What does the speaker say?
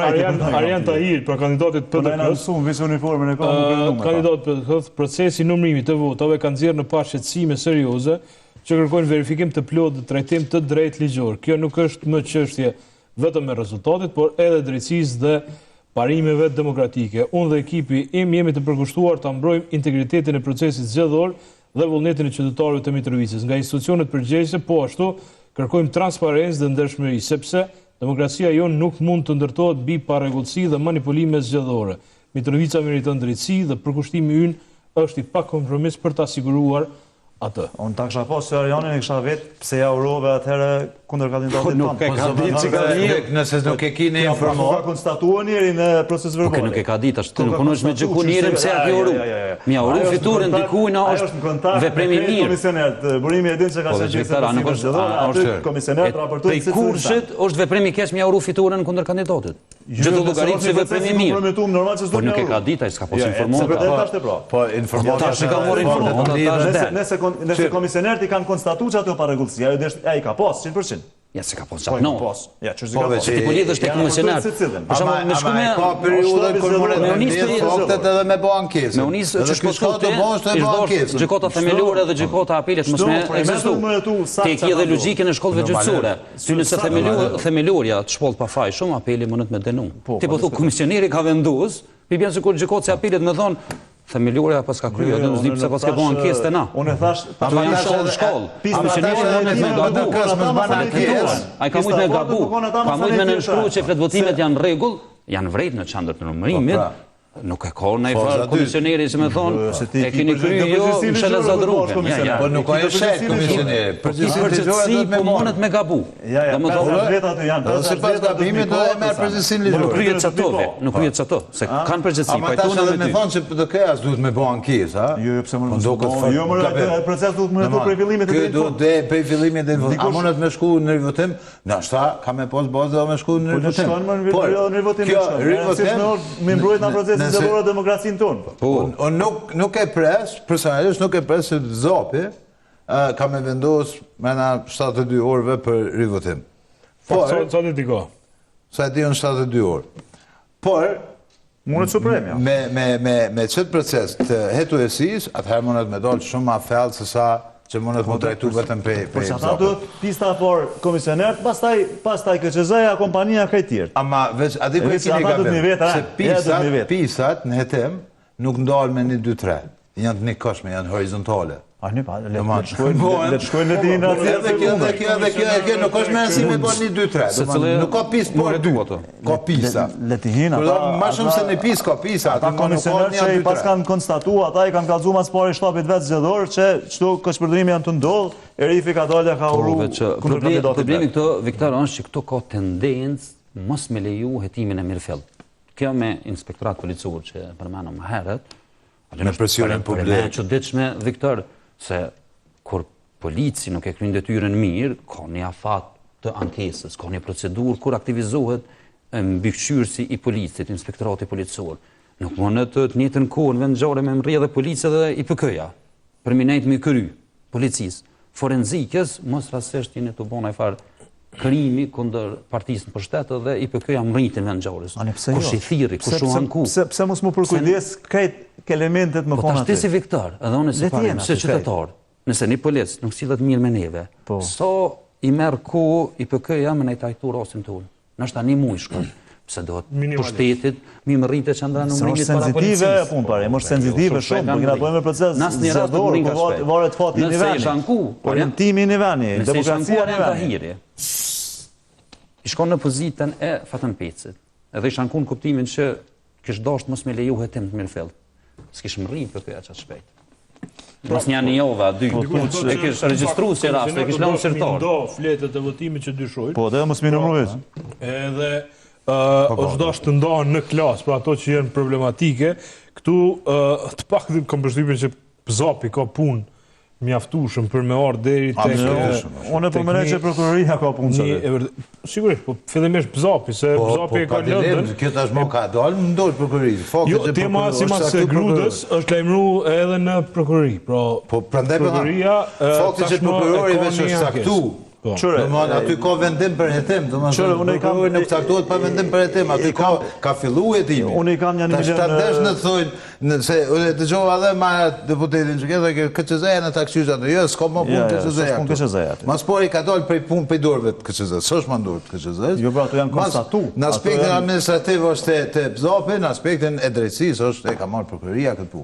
Arjan Tahir, pra kandidatit PDK-s, kandidat PDK-s, procesi numërimit të votave kanë nxjerrë në parë shqetësime serioze që kërkojnë verifikim të plotë dhe trajtim të drejtë ligjor. Kjo nuk është më çështje vetëm e rezultatit, por edhe drejtësisë dhe parimeve demokratike. Unë dhe ekipi im jemi të përkushtuar ta mbrojmë integritetin e procesit zgjedhor dhe vullnetin e qytetarëve të Mitrovicës. Nga institucionet përgjegjëse, po ashtu kërkojmë transparencë dhe ndershmëri, sepse demokracia jonë nuk mund të ndërtohet mbi parregullsi dhe manipulime zgjedhore. Mitrovica meriton drejtësi dhe përkushtimi ynë është i pakompromis për ta siguruar atë. Unë ta kisha pas se Arjanin e kisha vetë pse ja urove atëherë kundër kandidatit tonë. Nuk e ka ditë që ka ditë, nëse nuk e kini informuar. Ka konstatuar njëri në proces verbal. Nuk e ka ditë, ashtë të nuk punosh me gjëku njëri pse a ki uru. Mja uru fiturën dikujna është vepremi mirë. Komisioner, burimi e din që ka qenë aty komisioner raportuar prej kurshit është vepremi keq mja uru fiturën kundër kandidatit. Gjithë llogaritë se vepremi mirë. Po nuk e ka ditë, ai s'ka pas informuar. Po informata ka marrë informacion. Nëse komisionerët i kanë konstatuar që ato parregullsi, ai ka pas 100%. Ja se ka pas gjatë, no. Ja, që s'ka pas. Se ti po lidhësh tek komisioner. Për shembull, me shkume ka periudhën kur mund të nisë faktet edhe me bë ankesë. Me unisë që shkon gjykata themelore dhe gjykata apelit mos me ekzistu. Te ki edhe logjikën e shkollëve gjyqësore. Ty nëse themelorja të shpoll pa faj shumë, apeli mundet me denu. Ti po thu komisioneri ka vendosur, pi bjen sikur gjykata e apelit më thon themelorja pas ka kryer, do të zgjidh pse pas ka bën ankesë te na. Unë thash, ato janë shkollë. Komisioneri mundet me gabu. Ai ka mujt me gabu. Ka mujt me nënshkruaj që fletvotimet janë rregull, janë vrejt në çantën e numërimit. Nuk e ka në i farë komisioneri që me thonë, e keni kryu jo më shëllë zadruken. Po nuk ka e shetë komisioneri. Përgjithësi po mundet me gabu. Se pas gabimit do e merë përgjithësin ligjore. Nuk kryet që ato, nuk kryet që ato, se kanë përgjithësi. Ama ta shë dhe me thonë që PDK-as duhet me bo ankes, ha? Jo, pëse më në proces duhet më në prej fillimit e do dhe prej fillimit e votim. A mundet me shku në rivotim? Në ashta ka me pos bazë dhe me shku në rivotim. Zëvora demokracinë tonë. Unë nuk e pres, personalisht nuk e pres se Zapi ka me vendos mena 72 orëve për rivotim. Sa të diko? Sa e di unë 72 orë. Por, mundet supremja. Me qëtë proces të hetuesis, atëherë mundet me dollë shumë ma fellë se sa që mundet më trajtu vetëm pe Por që ata duhet pista por komisionerët, pastaj KQZ-ja, kompania krejt tjerë. Ama veç, adi ku e kini gabim, se pisat në hetem nuk ndalë me 1, 2, 3. Janë të një koshme, janë horizontale. A një pa, le të shkojnë në ti në Edhe kjo nuk është me nësi me bo 1, 2, 3. Nuk ka pis por 2. Ka pisa. Le të hina. Ma shumë se në pis ka pisa. Ata komisioner që i pas kanë konstatu, ata i kanë kalzu mas pari shtapit vetë zgjedhor, që qëtu këshpërdrimi janë të ndollë, Erifi ka dalja ka uru kundër kandidatit. Problemi këto, Viktor, është që këto ka tendencë mos me leju hetimin e mirëfell. Kjo me inspektorat policor që përmenëm herët, me presionin publik. Që ditëshme, Viktor, se kur polici nuk e kryen detyrën mirë, ka një afat të ankesës, ka një procedur kur aktivizohet mbikëqyrësi i policit, inspektorati policor. Nuk mundet të njëjtën kohë në vend ngjarje me mrjedhje policia dhe IPK-ja, përminejt me kry policisë. Forenzikës, mos rastësisht jeni të bëna i farë krimi kundër partisë në pushtet dhe IPK-ja mritin vend ngjarjes. Kush i thirri, kush u anku. Pse mos më përkujdes këtë elementet më konë atë? Po ta si Viktor, edhe unë si parem, se qytetar, nëse një polic nuk sillet mirë me neve, sa i merë kohë IPK-ja me ne tajtu rastin tonë. Nështë ta një muj shkoj. Pse do të pushtetit, mi më rrite që ndra numërimit para policisë. Sensitive, punë pare, më është sensitive shumë, për këna pojme proces zëdor, për varet fati një veni. Nëse ishë anku, orientimi një veni, demokracia një veni. I shkon në pozitën e Fatën Pecit, edhe ishë anku në kuptimin që kështë dasht mos me leju hetim të mirëfell. S'kish më rrinë për këja qatë shpejt. Mos një jova, dy, e kishë registru si rast, e kishë lanë sërtar. Do fletët e votimit që dyshojnë. Po, dhe mos mi numërues. Edhe është dashtë të ndonë në klasë, pra ato që jenë problematike, këtu të pak dhe kom përshtypjen që Zapi ka punë mjaftueshëm për me ardhur deri tek. Unë po mendoj që prokuroria ka punë çfarë. Sigurisht, po fillimisht Zapi, se Zapi e ka lëndën. Kjo tashmë ka dalë, më ndoj prokuroria. Jo, tema sipas së Grudës është lajmëruar edhe në prokurori. Po prandaj prokuroria fakti që prokurori veç është saktu Aty ka vendim për hetim, prokurori nuk caktohet pa vendim për hetim, aty ka fillu hetimi. Unë i kam një milion... Ta shtetesh në thojnë, se dëgjova edhe ma deputetin që këtë KQZ-ja në takshyza në jo, s'ka më punë KQZ-ja. Mas pori ka dalë prej punë për i dorëve të KQZ, së është mandurë të KQZ. Jo, pra, ato janë konstatu. Në aspektin administrativ është të pëzapi, në aspektin e drejtësisë është e ka marrë prokuroria këtë punë.